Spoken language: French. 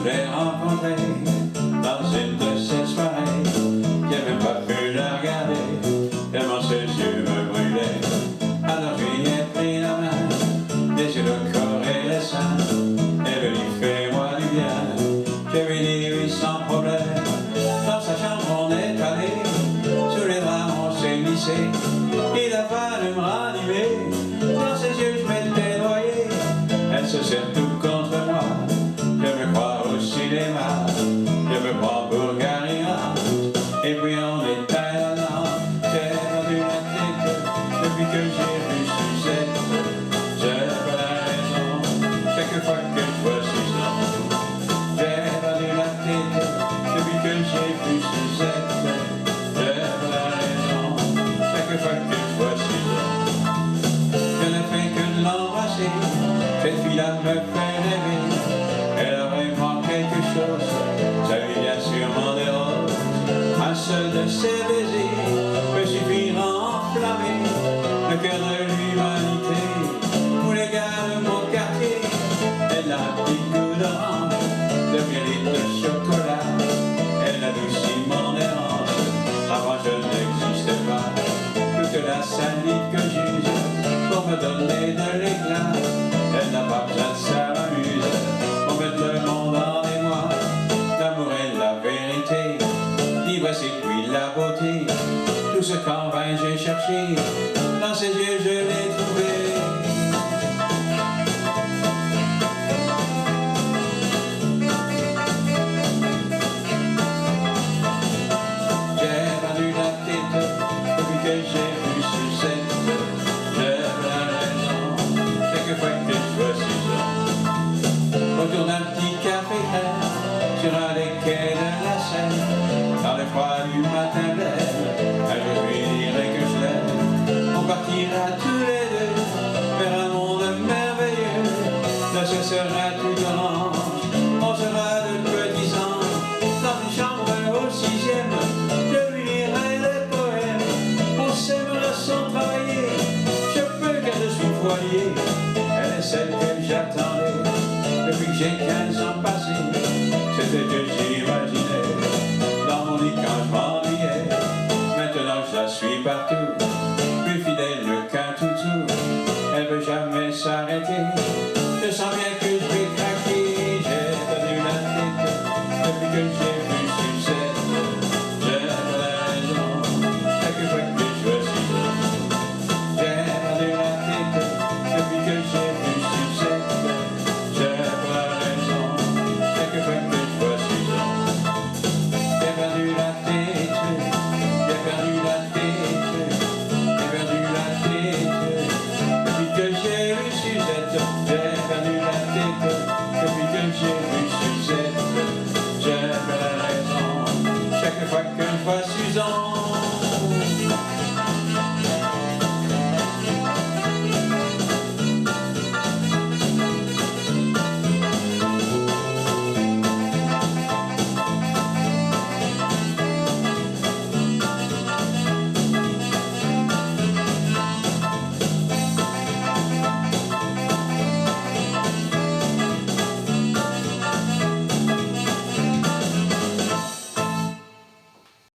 je l'ai rencontrée dans une de ces soirées. J'ai même pas pu la regarder, tellement ses yeux me brûlaient. Alors je lui ai pris la main, baisé le corps et les seins, et lui dit fais-moi du bien. Je lui ai dit oui sans problème. Dans sa chambre on est allé, sous les draps on s'est glissé. Il a fallu me ranimer, dans ses yeux je m'étais noyé. Elle se serre tout contre moi, je me crois au cinéma, je me prends pour Gary Grant, et puis on est allé là-dedans. J'ai perdu la tête depuis que j'ai vu Suzette. J'ai pas la raison, chaque fois que je vois Suzette. J'ai perdu la tête depuis que j'ai vu Suzette. J'ai pas la raison, chaque fois que je vois Suzette. Je n'ai fait que de l'embrasser, cette fille-là me fait rêver. Elle aurait vraiment quelque chose, ça lui vient sûrement des roses. Un seul de ses baisers peut suffire à enflammer le cœur de l'humanité. Tous les gars de mon quartier, elle a un petit goût d'orange, de miel et de chocolat. Elle adoucit mon errance, avant je n'existais pas. Toute la salive que j'use pour me donner de l'éclat, elle n'a pas besoin de ça, m'amuse pour mettre le monde en émoi. L'amour est la vérité, l'ivresse et puis la beauté. Tout ce qu'en vain j'ai cherché, dans ses yeux je l'ai trouvé. J'ai perdu la tête depuis que j'ai vu Suzette. J'ai la raison, chaque fois que je vois Suzette. Autour d'un petit café clair, sur un des quais de la Seine, dans le froid du matin blême, je lui dirai que je l'aime. On partira tous les deux vers un monde merveilleux. Là ce sera tout orange, on sera de petits anges. Dans une chambre au 6e, je lui lirai des poèmes. On s'aimera sans travailler, je peux car je suis foyer. Elle est celle que j'attendais depuis que j'ai 15 ans passés. C'était que j'imaginais dans mon lit quand je m'ennuyais. Maintenant je la suis partout, plus fidèle qu'un toutou. Elle veut jamais s'arrêter.